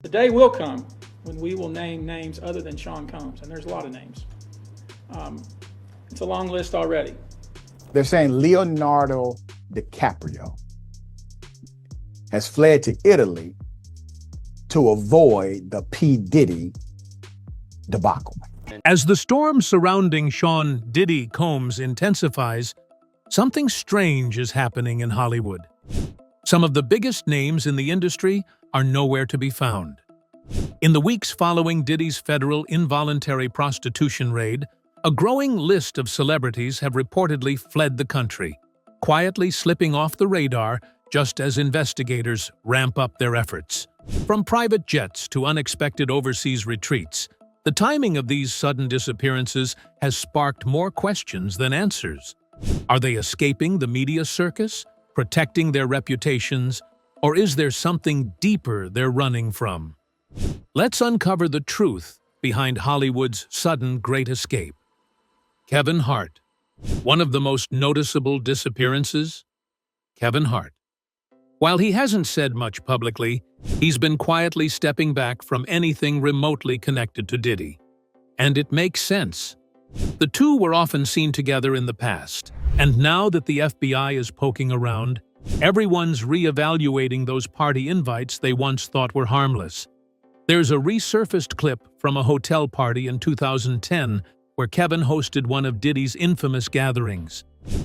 The day will come when we will name names other than Sean Combs, and there's a lot of names. It's a long list already. They're saying Leonardo DiCaprio has fled to Italy to avoid the P. Diddy debacle. As the storm surrounding Sean Diddy Combs intensifies, something strange is happening in Hollywood. Some of the biggest names in the industry are nowhere to be found. In the weeks following Diddy's federal involuntary prostitution raid, a growing list of celebrities have reportedly fled the country, quietly slipping off the radar just as investigators ramp up their efforts. From private jets to unexpected overseas retreats, the timing of these sudden disappearances has sparked more questions than answers. Are they escaping the media circus, protecting their reputations, or is there something deeper they're running from? Let's uncover the truth behind Hollywood's sudden great escape. Kevin Hart. One of the most noticeable disappearances? Kevin Hart. While he hasn't said much publicly, he's been quietly stepping back from anything remotely connected to Diddy. And it makes sense. The two were often seen together in the past, and now that the FBI is poking around, everyone's re-evaluating those party invites they once thought were harmless. There's a resurfaced clip from a hotel party in 2010 where Kevin hosted one of Diddy's infamous gatherings.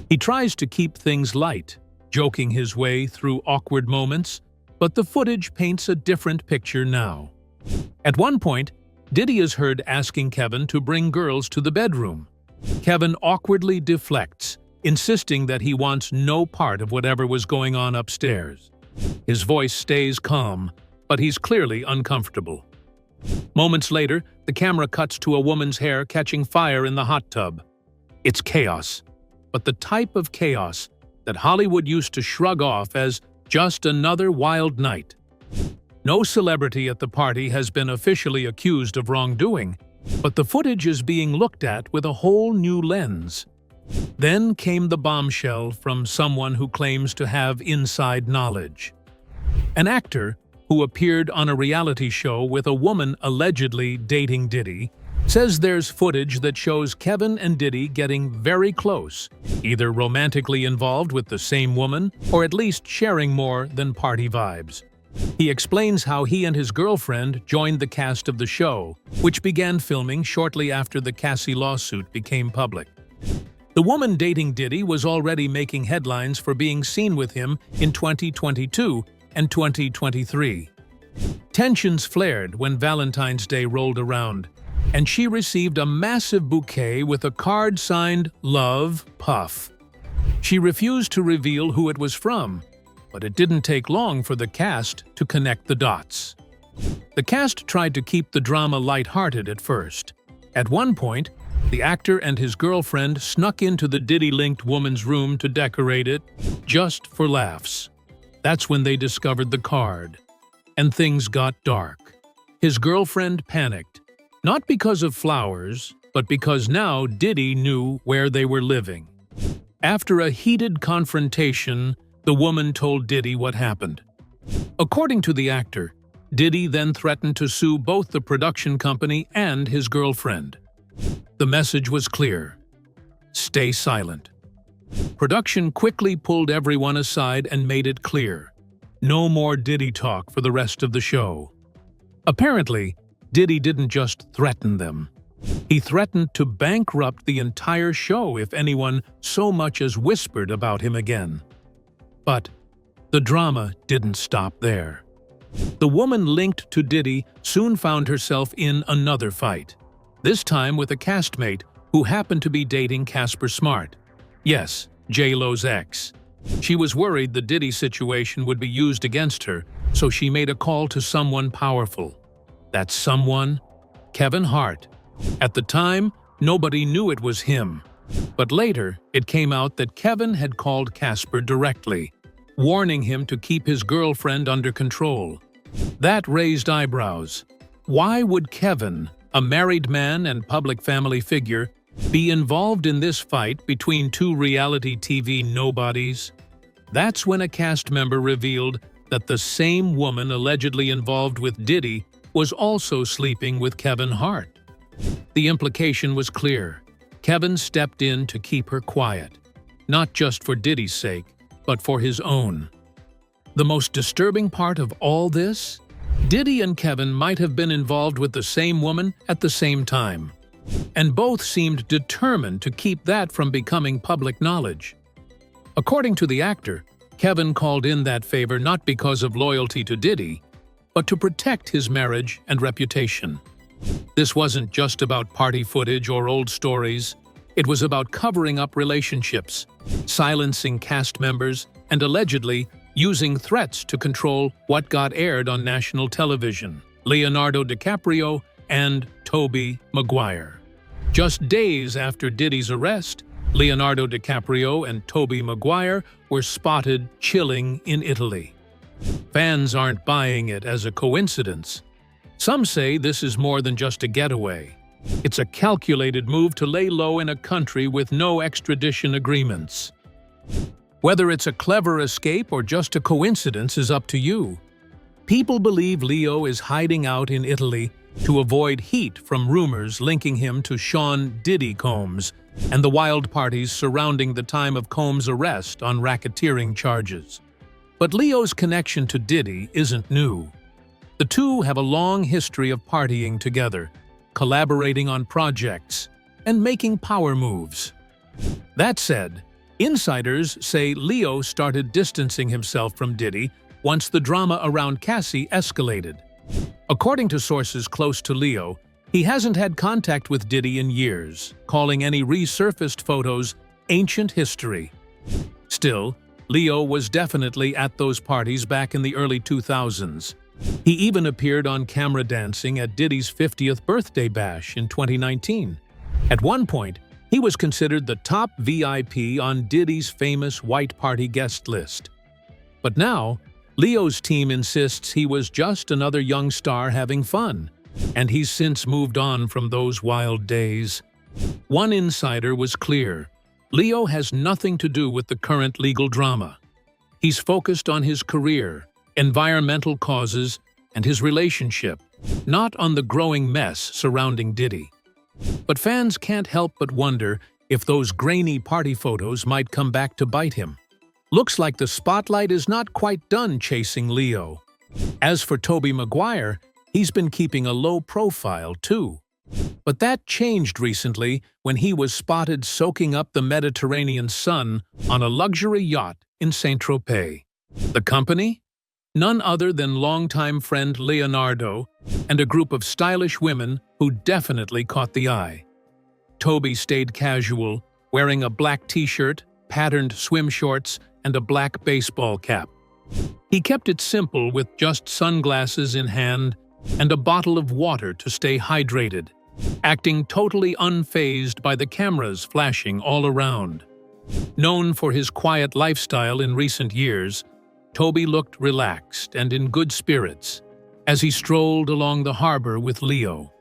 He tries to keep things light, joking his way through awkward moments, but the footage paints a different picture now. At one point, Diddy is heard asking Kevin to bring girls to the bedroom. Kevin awkwardly deflects, insisting that he wants no part of whatever was going on upstairs. His voice stays calm, but he's clearly uncomfortable. Moments later, the camera cuts to a woman's hair catching fire in the hot tub. It's chaos, but the type of chaos that Hollywood used to shrug off as just another wild night. No celebrity at the party has been officially accused of wrongdoing, but the footage is being looked at with a whole new lens. Then came the bombshell from someone who claims to have inside knowledge. An actor who appeared on a reality show with a woman allegedly dating Diddy, says there's footage that shows Kevin and Diddy getting very close, either romantically involved with the same woman or at least sharing more than party vibes. He explains how he and his girlfriend joined the cast of the show, which began filming shortly after the Cassie lawsuit became public. The woman dating Diddy was already making headlines for being seen with him in 2022 and 2023. Tensions flared when Valentine's Day rolled around, and she received a massive bouquet with a card signed Love, Puff. She refused to reveal who it was from, but it didn't take long for the cast to connect the dots. The cast tried to keep the drama lighthearted at first. At one point, the actor and his girlfriend snuck into the Diddy-linked woman's room to decorate it, just for laughs. That's when they discovered the card, and things got dark. His girlfriend panicked, not because of flowers, but because now Diddy knew where they were living. After a heated confrontation, the woman told Diddy what happened. According to the actor, Diddy then threatened to sue both the production company and his girlfriend. The message was clear: stay silent. Production quickly pulled everyone aside and made it clear: no more Diddy talk for the rest of the show. Apparently, Diddy didn't just threaten them. He threatened to bankrupt the entire show if anyone so much as whispered about him again. But the drama didn't stop there. The woman linked to Diddy soon found herself in another fight, this time with a castmate who happened to be dating Casper Smart. Yes, J-Lo's ex. She was worried the Diddy situation would be used against her, so she made a call to someone powerful. That someone? Kevin Hart. At the time, nobody knew it was him. But later, it came out that Kevin had called Casper directly, warning him to keep his girlfriend under control. That raised eyebrows. Why would Kevin, a married man and public family figure, be involved in this fight between two reality TV nobodies? That's when a cast member revealed that the same woman allegedly involved with Diddy was also sleeping with Kevin Hart. The implication was clear. Kevin stepped in to keep her quiet, not just for Diddy's sake, but for his own. The most disturbing part of all this? Diddy and Kevin might have been involved with the same woman at the same time, and both seemed determined to keep that from becoming public knowledge. According to the actor, Kevin called in that favor not because of loyalty to Diddy, but to protect his marriage and reputation. This wasn't just about party footage or old stories. It was about covering up relationships, silencing cast members, and allegedly using threats to control what got aired on national television. Leonardo DiCaprio and Tobey Maguire. Just days after Diddy's arrest, Leonardo DiCaprio and Tobey Maguire were spotted chilling in Italy. Fans aren't buying it as a coincidence. Some say this is more than just a getaway. It's a calculated move to lay low in a country with no extradition agreements. Whether it's a clever escape or just a coincidence is up to you. People believe Leo is hiding out in Italy to avoid heat from rumors linking him to Sean Diddy Combs and the wild parties surrounding the time of Combs' arrest on racketeering charges. But Leo's connection to Diddy isn't new. The two have a long history of partying together, collaborating on projects, and making power moves. That said, insiders say Leo started distancing himself from Diddy once the drama around Cassie escalated. According to sources close to Leo, he hasn't had contact with Diddy in years, calling any resurfaced photos ancient history. Still, Leo was definitely at those parties back in the early 2000s. He even appeared on camera dancing at Diddy's 50th birthday bash in 2019. At one point, he was considered the top VIP on Diddy's famous white party guest list. But now, Leo's team insists he was just another young star having fun, and he's since moved on from those wild days. One insider was clear: Leo has nothing to do with the current legal drama. He's focused on his career, environmental causes, and his relationship, not on the growing mess surrounding Diddy. But fans can't help but wonder if those grainy party photos might come back to bite him. Looks like the spotlight is not quite done chasing Leo. As for Tobey Maguire, he's been keeping a low profile too. But that changed recently when he was spotted soaking up the Mediterranean sun on a luxury yacht in Saint-Tropez. The company? None other than longtime friend Leonardo and a group of stylish women who definitely caught the eye. Tobey stayed casual, wearing a black t-shirt, patterned swim shorts, and a black baseball cap. He kept it simple with just sunglasses in hand and a bottle of water to stay hydrated, acting totally unfazed by the cameras flashing all around. Known for his quiet lifestyle in recent years, Tobey looked relaxed and in good spirits as he strolled along the harbor with Leo.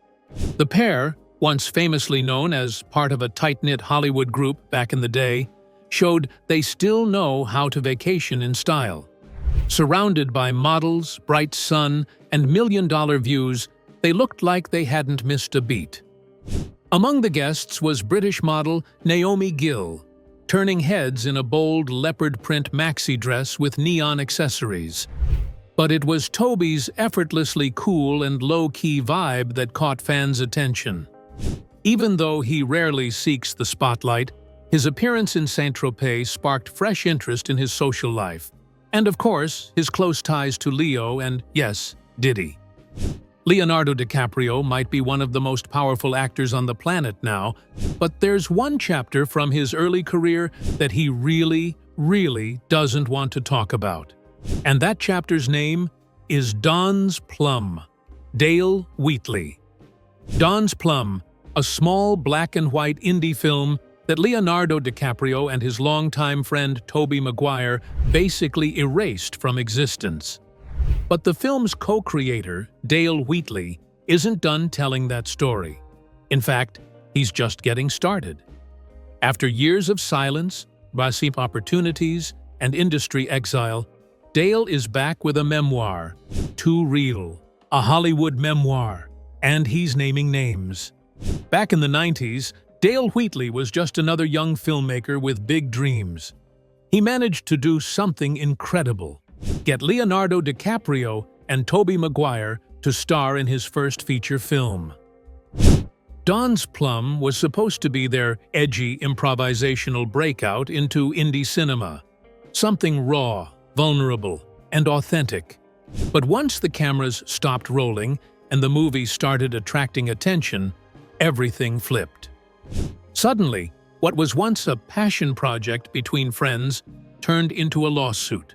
The pair, once famously known as part of a tight-knit Hollywood group back in the day, showed they still know how to vacation in style. Surrounded by models, bright sun, and million-dollar views, they looked like they hadn't missed a beat. Among the guests was British model Naomi Gill, turning heads in a bold leopard print maxi dress with neon accessories. But it was Tobey's effortlessly cool and low-key vibe that caught fans' attention. Even though he rarely seeks the spotlight, his appearance in Saint-Tropez sparked fresh interest in his social life. And of course, his close ties to Leo and, yes, Diddy. Leonardo DiCaprio might be one of the most powerful actors on the planet now, but there's one chapter from his early career that he really doesn't want to talk about. And that chapter's name is Don's Plum, Dale Wheatley. Don's Plum, a small black and white indie film that Leonardo DiCaprio and his longtime friend Tobey Maguire basically erased from existence. But the film's co-creator, Dale Wheatley, isn't done telling that story. In fact, he's just getting started. After years of silence, opportunities, and industry exile, Dale is back with a memoir, Too Real, a Hollywood memoir, and he's naming names. Back in the 90s, Dale Wheatley was just another young filmmaker with big dreams. He managed to do something incredible, get Leonardo DiCaprio and Tobey Maguire to star in his first feature film. Don's Plum was supposed to be their edgy improvisational breakout into indie cinema, something raw, vulnerable, and authentic. But once the cameras stopped rolling and the movie started attracting attention, everything flipped. Suddenly, what was once a passion project between friends turned into a lawsuit.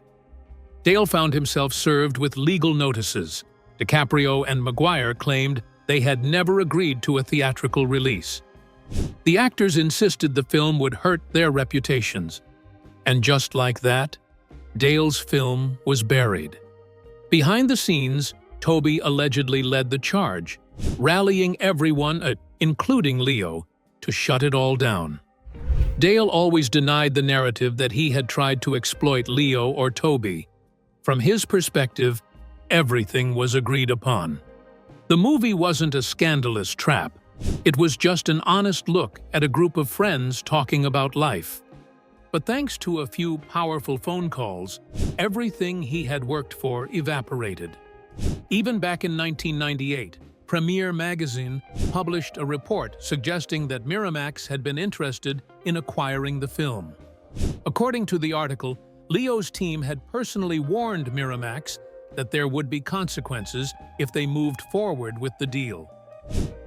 Dale found himself served with legal notices. DiCaprio and Maguire claimed they had never agreed to a theatrical release. The actors insisted the film would hurt their reputations. And just like that, Dale's film was buried. Behind the scenes, Tobey allegedly led the charge, rallying everyone, including Leo, to shut it all down. Dale always denied the narrative that he had tried to exploit Leo or Tobey. From his perspective, everything was agreed upon. The movie wasn't a scandalous trap. It was just an honest look at a group of friends talking about life. But thanks to a few powerful phone calls, everything he had worked for evaporated. Even back in 1998, Premiere magazine published a report suggesting that Miramax had been interested in acquiring the film. According to the article, Leo's team had personally warned Miramax that there would be consequences if they moved forward with the deal.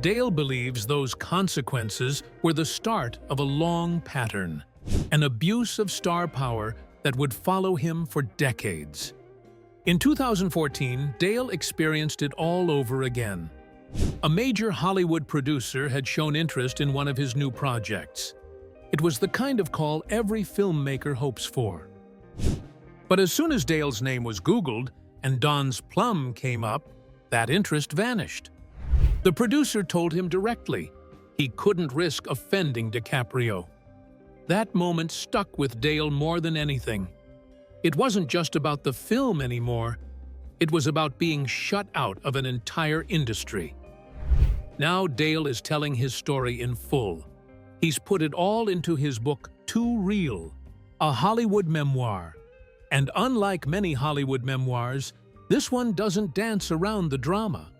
Dale believes those consequences were the start of a long pattern, an abuse of star power that would follow him for decades. In 2014, Dale experienced it all over again. A major Hollywood producer had shown interest in one of his new projects. It was the kind of call every filmmaker hopes for. But as soon as Dale's name was Googled and Don's Plum came up, that interest vanished. The producer told him directly he couldn't risk offending DiCaprio. That moment stuck with Dale more than anything. It wasn't just about the film anymore. It was about being shut out of an entire industry. Now Dale is telling his story in full. He's put it all into his book, Too Real, a Hollywood memoir. And unlike many Hollywood memoirs, this one doesn't dance around the drama.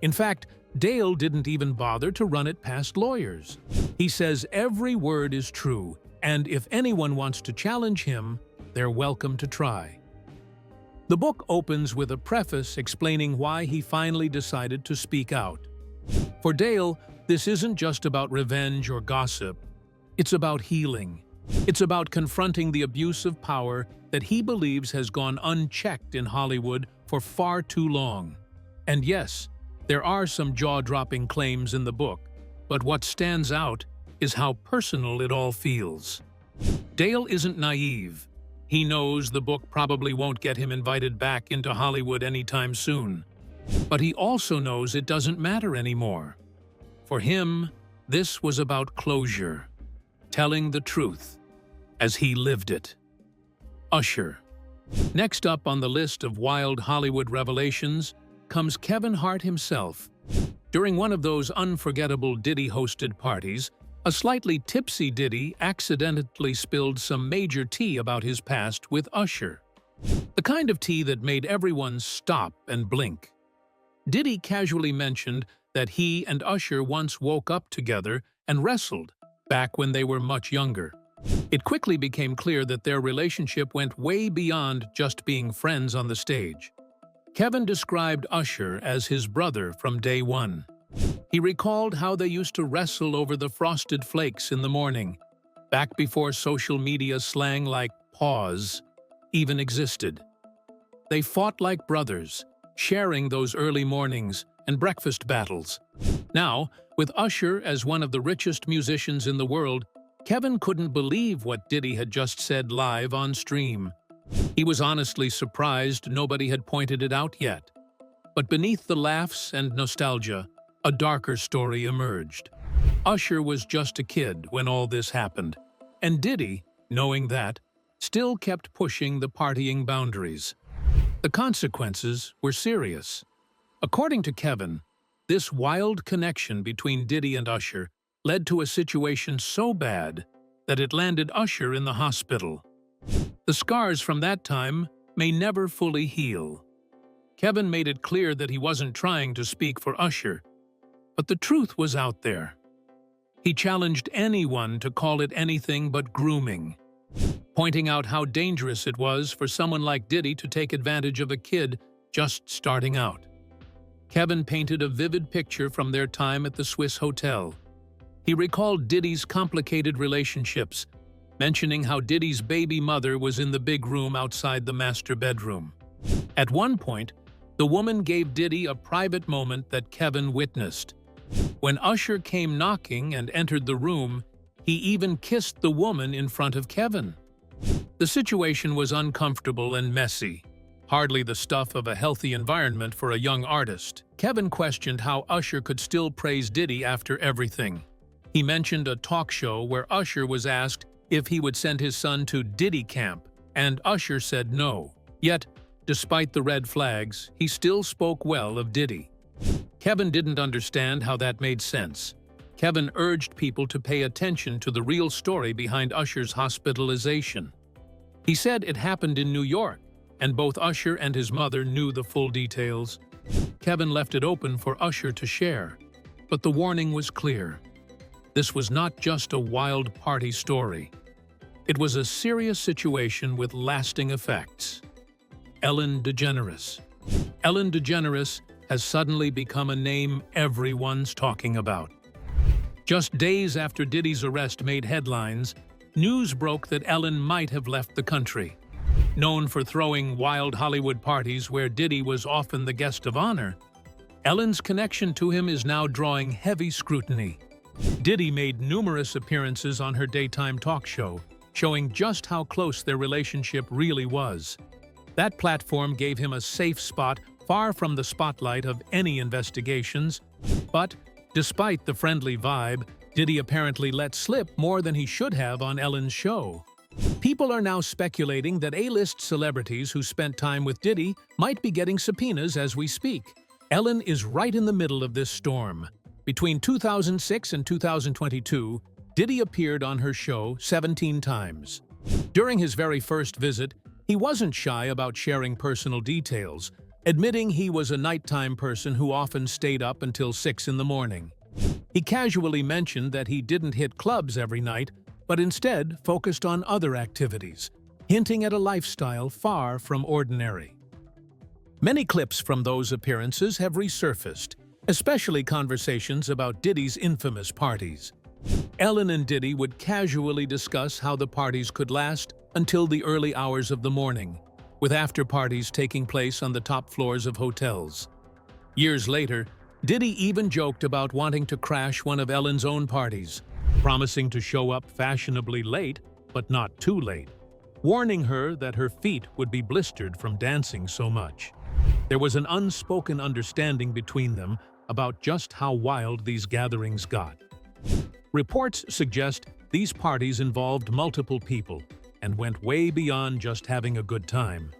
In fact, Dale didn't even bother to run it past lawyers. He says every word is true, and if anyone wants to challenge him, they're welcome to try. The book opens with a preface explaining why he finally decided to speak out. For Dale, this isn't just about revenge or gossip. It's about healing. It's about confronting the abuse of power that he believes has gone unchecked in Hollywood for far too long. And yes, there are some jaw-dropping claims in the book, but what stands out is how personal it all feels. Dale isn't naive. He knows the book probably won't get him invited back into Hollywood anytime soon. But he also knows it doesn't matter anymore. For him, this was about closure, telling the truth as he lived it. Usher. Next up on the list of wild Hollywood revelations comes Kevin Hart himself. During one of those unforgettable Diddy-hosted parties, a slightly tipsy Diddy accidentally spilled some major tea about his past with Usher. The kind of tea that made everyone stop and blink. Diddy casually mentioned that he and Usher once woke up together and wrestled back when they were much younger. It quickly became clear that their relationship went way beyond just being friends on the stage. Kevin described Usher as his brother from day one. He recalled how they used to wrestle over the frosted flakes in the morning, back before social media slang like pause even existed. They fought like brothers, sharing those early mornings and breakfast battles. Now, with Usher as one of the richest musicians in the world, Kevin couldn't believe what Diddy had just said live on stream. He was honestly surprised nobody had pointed it out yet. But beneath the laughs and nostalgia, a darker story emerged. Usher was just a kid when all this happened, and Diddy, knowing that, still kept pushing the partying boundaries. The consequences were serious. According to Kevin, this wild connection between Diddy and Usher led to a situation so bad that it landed Usher in the hospital. The scars from that time may never fully heal. Kevin made it clear that he wasn't trying to speak for Usher, but the truth was out there. He challenged anyone to call it anything but grooming, pointing out how dangerous it was for someone like Diddy to take advantage of a kid just starting out. Kevin painted a vivid picture from their time at the Swiss hotel. He recalled Diddy's complicated relationships, mentioning how Diddy's baby mother was in the big room outside the master bedroom. At one point, the woman gave Diddy a private moment that Kevin witnessed. When Usher came knocking and entered the room, he even kissed the woman in front of Kevin. The situation was uncomfortable and messy, hardly the stuff of a healthy environment for a young artist. Kevin questioned how Usher could still praise Diddy after everything. He mentioned a talk show where Usher was asked if he would send his son to Diddy camp, and Usher said no. Yet, despite the red flags, he still spoke well of Diddy. Kevin didn't understand how that made sense. Kevin urged people to pay attention to the real story behind Usher's hospitalization. He said it happened in New York, and both Usher and his mother knew the full details. Kevin left it open for Usher to share, but the warning was clear. This was not just a wild party story. It was a serious situation with lasting effects. Ellen DeGeneres. Ellen DeGeneres has suddenly become a name everyone's talking about. Just days after Diddy's arrest made headlines, news broke that Ellen might have left the country. Known for throwing wild Hollywood parties where Diddy was often the guest of honor, Ellen's connection to him is now drawing heavy scrutiny. Diddy made numerous appearances on her daytime talk show, showing just how close their relationship really was. That platform gave him a safe spot far from the spotlight of any investigations, but despite the friendly vibe, Diddy apparently let slip more than he should have on Ellen's show. People are now speculating that A-list celebrities who spent time with Diddy might be getting subpoenas as we speak. Ellen is right in the middle of this storm. Between 2006 and 2022, Diddy appeared on her show 17 times. During his very first visit, he wasn't shy about sharing personal details, admitting he was a nighttime person who often stayed up until 6 in the morning. He casually mentioned that he didn't hit clubs every night, but instead focused on other activities, hinting at a lifestyle far from ordinary. Many clips from those appearances have resurfaced, especially conversations about Diddy's infamous parties. Ellen and Diddy would casually discuss how the parties could last until the early hours of the morning, with after-parties taking place on the top floors of hotels. Years later, Diddy even joked about wanting to crash one of Ellen's own parties, promising to show up fashionably late, but not too late, warning her that her feet would be blistered from dancing so much. There was an unspoken understanding between them about just how wild these gatherings got. Reports suggest these parties involved multiple people and went way beyond just having a good time.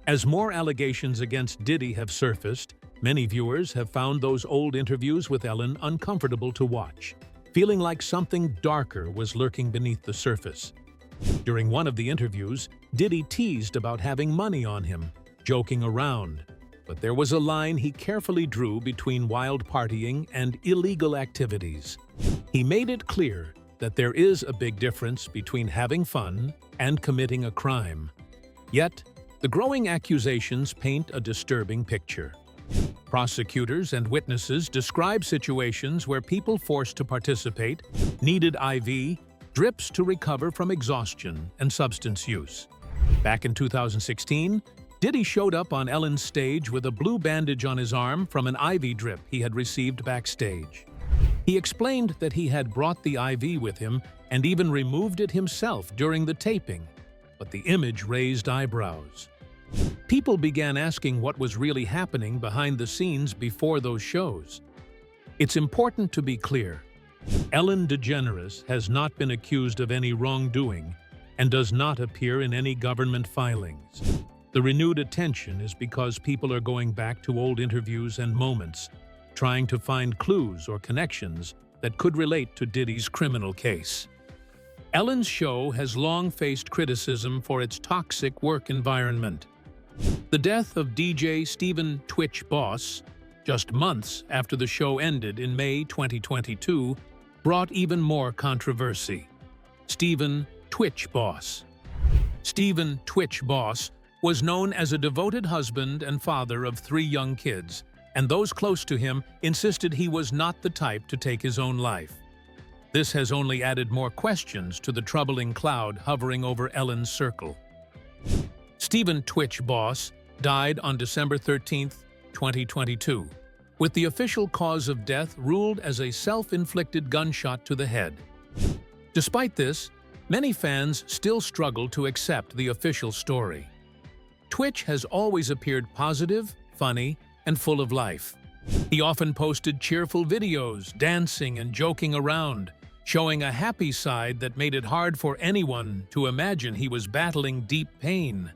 As more allegations against Diddy have surfaced, many viewers have found those old interviews with Ellen uncomfortable to watch, feeling like something darker was lurking beneath the surface. During one of the interviews, Diddy teased about having money on him, joking around, but there was a line he carefully drew between wild partying and illegal activities. He made it clear that there is a big difference between having fun and committing a crime. Yet, the growing accusations paint a disturbing picture. Prosecutors and witnesses describe situations where people forced to participate needed IV, drips to recover from exhaustion, and substance use. Back in 2016, Diddy showed up on Ellen's stage with a blue bandage on his arm from an IV drip he had received backstage. He explained that he had brought the IV with him and even removed it himself during the taping, but the image raised eyebrows. People began asking what was really happening behind the scenes before those shows. It's important to be clear. Ellen DeGeneres has not been accused of any wrongdoing and does not appear in any government filings. The renewed attention is because people are going back to old interviews and moments, trying to find clues or connections that could relate to Diddy's criminal case. Ellen's show has long faced criticism for its toxic work environment. The death of DJ Stephen "Twitch" Boss, just months after the show ended in May 2022, brought even more controversy. Stephen "Twitch" Boss. Stephen "Twitch" Boss was known as a devoted husband and father of 3 young kids, and those close to him insisted he was not the type to take his own life. This has only added more questions to the troubling cloud hovering over Ellen's circle. Stephen "Twitch" Boss died on December 13, 2022, with the official cause of death ruled as a self-inflicted gunshot to the head. Despite this, many fans still struggle to accept the official story. Twitch has always appeared positive, funny, and full of life. He often posted cheerful videos, dancing and joking around, showing a happy side that made it hard for anyone to imagine he was battling deep pain.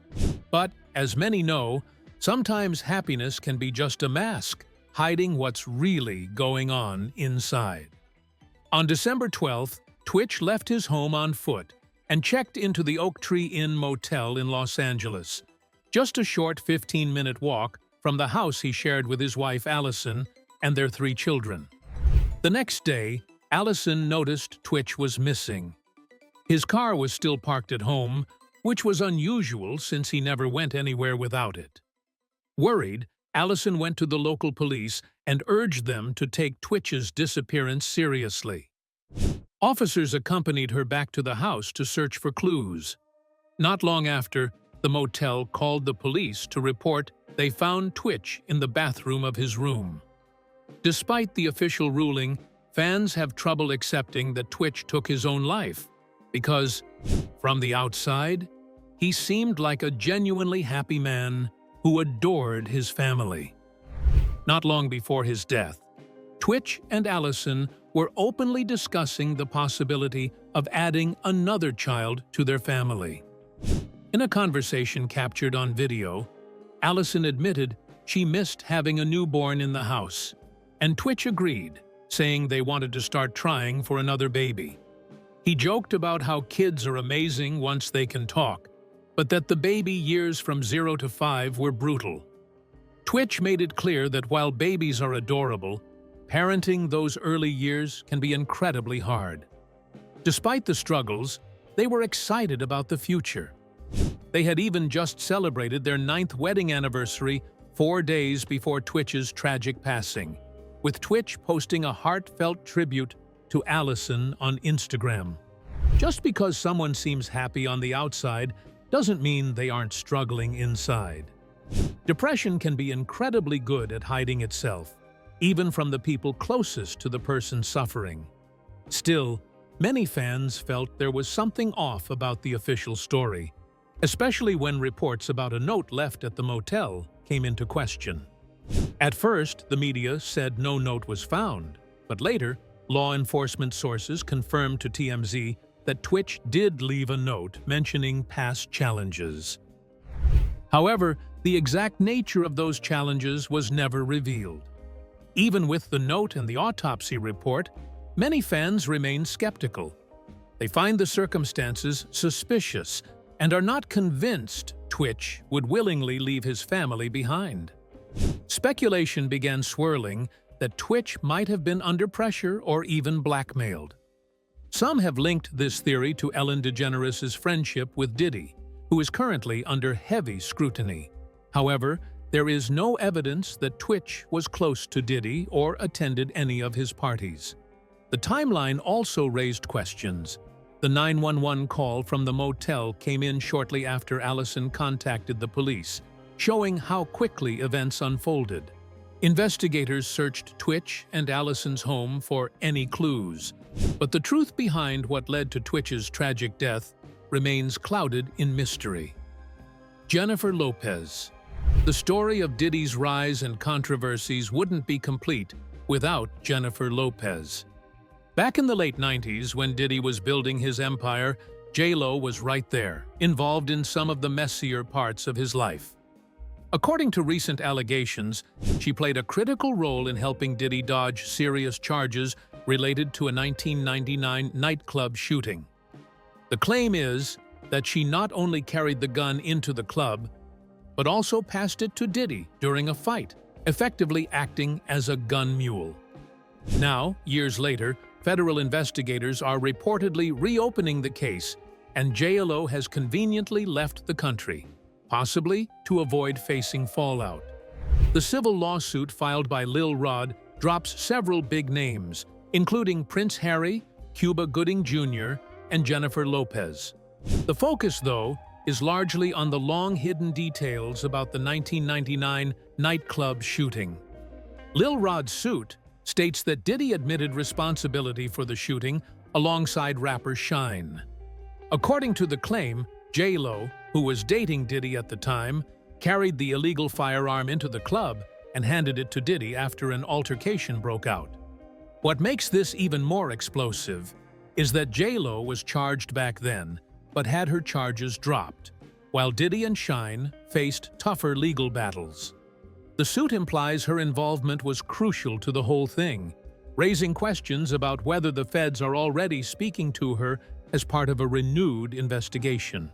But, as many know, sometimes happiness can be just a mask, hiding what's really going on inside. On December 12th, Twitch left his home on foot and checked into the Oak Tree Inn Motel in Los Angeles, just a short 15-minute walk from the house he shared with his wife Allison and their 3 children. The next day, Allison noticed Twitch was missing. His car was still parked at home, which was unusual since he never went anywhere without it. Worried, Allison went to the local police and urged them to take Twitch's disappearance seriously. Officers accompanied her back to the house to search for clues. Not long after, the motel called the police to report they found Twitch in the bathroom of his room. Despite the official ruling, fans have trouble accepting that Twitch took his own life because, from the outside, he seemed like a genuinely happy man who adored his family. Not long before his death, Twitch and Allison were openly discussing the possibility of adding another child to their family. In a conversation captured on video, Allison admitted she missed having a newborn in the house, and Twitch agreed, saying they wanted to start trying for another baby. He joked about how kids are amazing once they can talk, but that the baby years from 0 to 5 were brutal. Twitch made it clear that while babies are adorable, parenting those early years can be incredibly hard. Despite the struggles, they were excited about the future. They had even just celebrated their 9th wedding anniversary 4 days before Twitch's tragic passing, with Twitch posting a heartfelt tribute to Allison on Instagram. Just because someone seems happy on the outside doesn't mean they aren't struggling inside. Depression can be incredibly good at hiding itself, even from the people closest to the person suffering. Still, many fans felt there was something off about the official story, especially when reports about a note left at the motel came into question. At first, the media said no note was found, but later, law enforcement sources confirmed to TMZ that Twitch did leave a note mentioning past challenges. However, the exact nature of those challenges was never revealed. Even with the note and the autopsy report, many fans remain skeptical. They find the circumstances suspicious and are not convinced Twitch would willingly leave his family behind. Speculation began swirling that Twitch might have been under pressure or even blackmailed. Some have linked this theory to Ellen DeGeneres' friendship with Diddy, who is currently under heavy scrutiny. However, there is no evidence that Twitch was close to Diddy or attended any of his parties. The timeline also raised questions. The 911 call from the motel came in shortly after Allison contacted the police, showing how quickly events unfolded. Investigators searched Twitch and Allison's home for any clues, but the truth behind what led to Twitch's tragic death remains clouded in mystery. Jennifer Lopez. The story of Diddy's rise and controversies wouldn't be complete without Jennifer Lopez. Back in the late 90s, when Diddy was building his empire, J-Lo was right there, involved in some of the messier parts of his life. According to recent allegations, she played a critical role in helping Diddy dodge serious charges related to a 1999 nightclub shooting. The claim is that she not only carried the gun into the club, but also passed it to Diddy during a fight, effectively acting as a gun mule. Now, years later, federal investigators are reportedly reopening the case, and J-Lo has conveniently left the country, possibly to avoid facing fallout. The civil lawsuit filed by Lil Rod drops several big names, including Prince Harry, Cuba Gooding Jr., and Jennifer Lopez. The focus, though, is largely on the long-hidden details about the 1999 nightclub shooting. Lil Rod's suit states that Diddy admitted responsibility for the shooting alongside rapper Shyne. According to the claim, J-Lo, who was dating Diddy at the time, carried the illegal firearm into the club and handed it to Diddy after an altercation broke out. What makes this even more explosive is that J-Lo was charged back then, but had her charges dropped, while Diddy and Shyne faced tougher legal battles. The suit implies her involvement was crucial to the whole thing, raising questions about whether the feds are already speaking to her as part of a renewed investigation.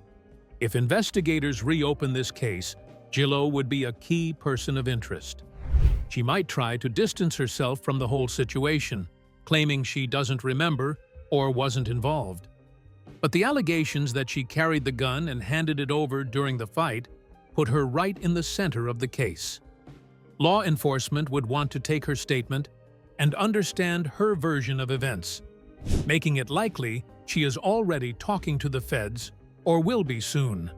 If investigators reopen this case, J-Lo would be a key person of interest. She might try to distance herself from the whole situation, claiming she doesn't remember or wasn't involved. But the allegations that she carried the gun and handed it over during the fight put her right in the center of the case. Law enforcement would want to take her statement and understand her version of events, making it likely she is already talking to the feds or will be soon.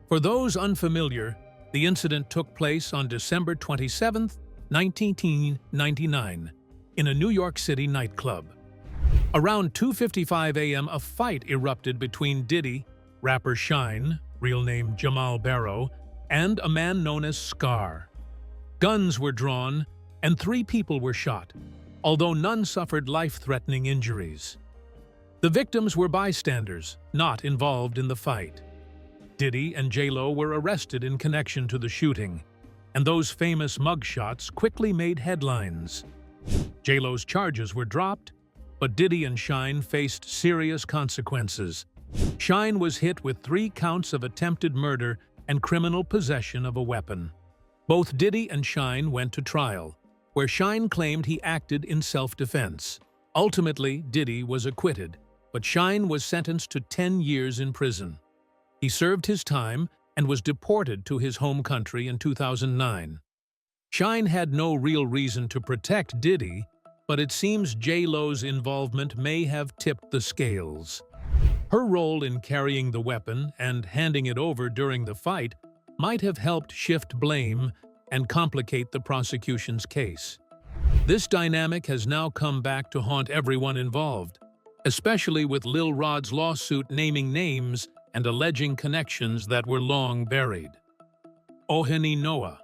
For those unfamiliar, the incident took place on December 27, 1999, in a New York City nightclub. Around 2:55 a.m., a fight erupted between Diddy, rapper Shyne, real name Jamal Barrow, and a man known as Scar. Guns were drawn, and 3 people were shot, although none suffered life-threatening injuries. The victims were bystanders, not involved in the fight. Diddy and J-Lo were arrested in connection to the shooting, and those famous mugshots quickly made headlines. J-Lo's charges were dropped, but Diddy and Shyne faced serious consequences. Shyne was hit with 3 counts of attempted murder and criminal possession of a weapon. Both Diddy and Shyne went to trial, where Shyne claimed he acted in self-defense. Ultimately, Diddy was acquitted, but Shyne was sentenced to 10 years in prison. He served his time and was deported to his home country in 2009. Shyne had no real reason to protect Diddy, but it seems J-Lo's involvement may have tipped the scales. Her role in carrying the weapon and handing it over during the fight might have helped shift blame and complicate the prosecution's case. This dynamic has now come back to haunt everyone involved, especially with Lil Rod's lawsuit naming names and alleging connections that were long buried. Ojani Noa.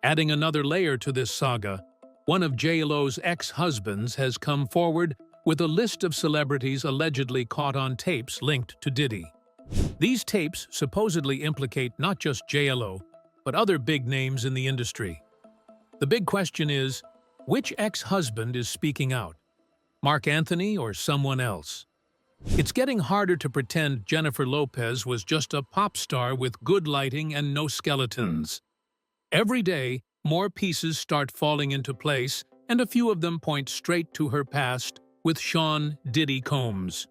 Adding another layer to this saga, one of J-Lo's ex-husbands has come forward with a list of celebrities allegedly caught on tapes linked to Diddy. These tapes supposedly implicate not just J-Lo, but other big names in the industry. The big question is, which ex-husband is speaking out? Mark Anthony or someone else? It's getting harder to pretend Jennifer Lopez was just a pop star with good lighting and no skeletons. Every day, more pieces start falling into place, and a few of them point straight to her past with Sean Diddy Combs.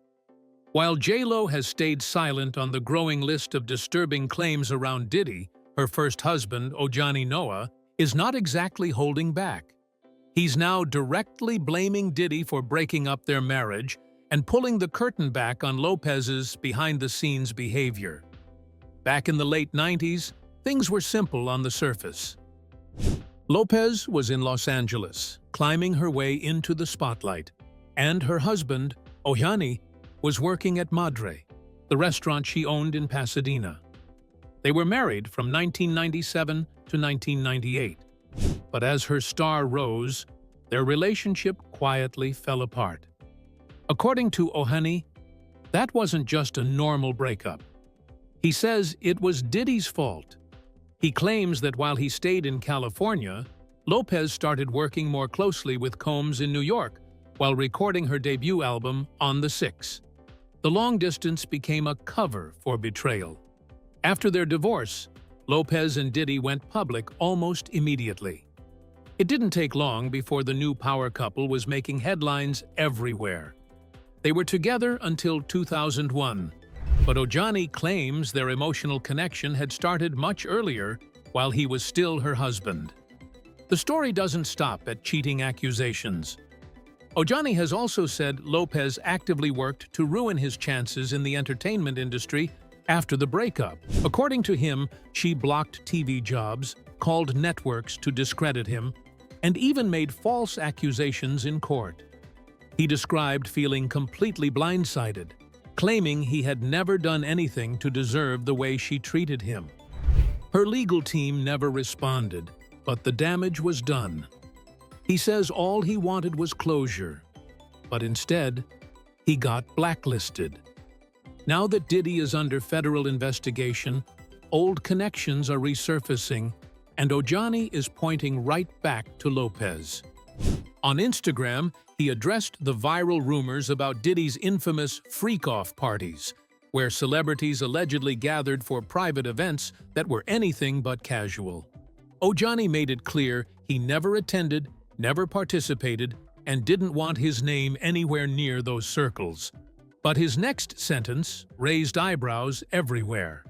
While J-Lo has stayed silent on the growing list of disturbing claims around Diddy, her first husband, Ojani Noa, is not exactly holding back. He's now directly blaming Diddy for breaking up their marriage and pulling the curtain back on Lopez's behind-the-scenes behavior. Back in the late 90s, things were simple on the surface. Lopez was in Los Angeles, climbing her way into the spotlight, and her husband, Ojani, was working at Madre, the restaurant she owned in Pasadena. They were married from 1997 to 1998, but as her star rose, their relationship quietly fell apart. According to Ojani, that wasn't just a normal breakup. He says it was Diddy's fault. He claims that while he stayed in California, Lopez started working more closely with Combs in New York while recording her debut album, On the Six. The long distance became a cover for betrayal. After their divorce, Lopez and Diddy went public almost immediately. It didn't take long before the new power couple was making headlines everywhere. They were together until 2001, but Ojani claims their emotional connection had started much earlier while he was still her husband. The story doesn't stop at cheating accusations. Ojani has also said Lopez actively worked to ruin his chances in the entertainment industry after the breakup. According to him, she blocked TV jobs, called networks to discredit him, and even made false accusations in court. He described feeling completely blindsided, claiming he had never done anything to deserve the way she treated him. Her legal team never responded, but the damage was done. He says all he wanted was closure, but instead, he got blacklisted. Now that Diddy is under federal investigation, old connections are resurfacing, and Ojani is pointing right back to Lopez. On Instagram, he addressed the viral rumors about Diddy's infamous freak-off parties, where celebrities allegedly gathered for private events that were anything but casual. Ojani made it clear he never attended, never participated, and didn't want his name anywhere near those circles. But his next sentence raised eyebrows everywhere.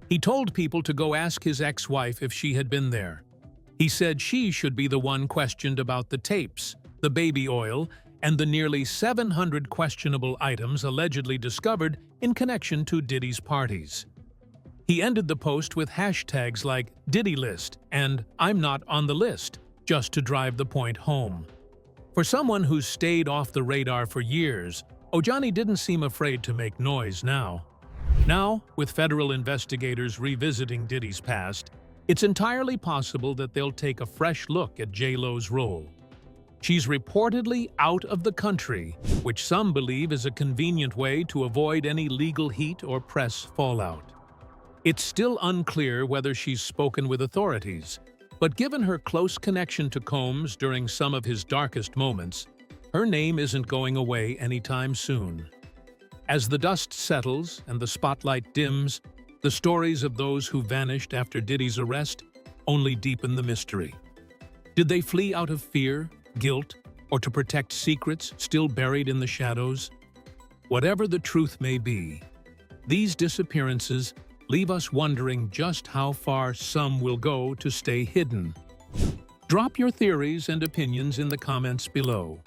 He told people to go ask his ex-wife if she had been there. He said she should be the one questioned about the tapes, the baby oil, and the nearly 700 questionable items allegedly discovered in connection to Diddy's parties. He ended the post with hashtags like Diddy List and I'm not on the list, just to drive the point home. For someone who's stayed off the radar for years, Ojani didn't seem afraid to make noise now. Now, with federal investigators revisiting Diddy's past, it's entirely possible that they'll take a fresh look at J-Lo's role. She's reportedly out of the country, which some believe is a convenient way to avoid any legal heat or press fallout. It's still unclear whether she's spoken with authorities, but given her close connection to Combs during some of his darkest moments, her name isn't going away anytime soon. As the dust settles and the spotlight dims, the stories of those who vanished after Diddy's arrest only deepen the mystery. Did they flee out of fear, guilt, or to protect secrets still buried in the shadows? Whatever the truth may be, these disappearances leave us wondering just how far some will go to stay hidden. Drop your theories and opinions in the comments below.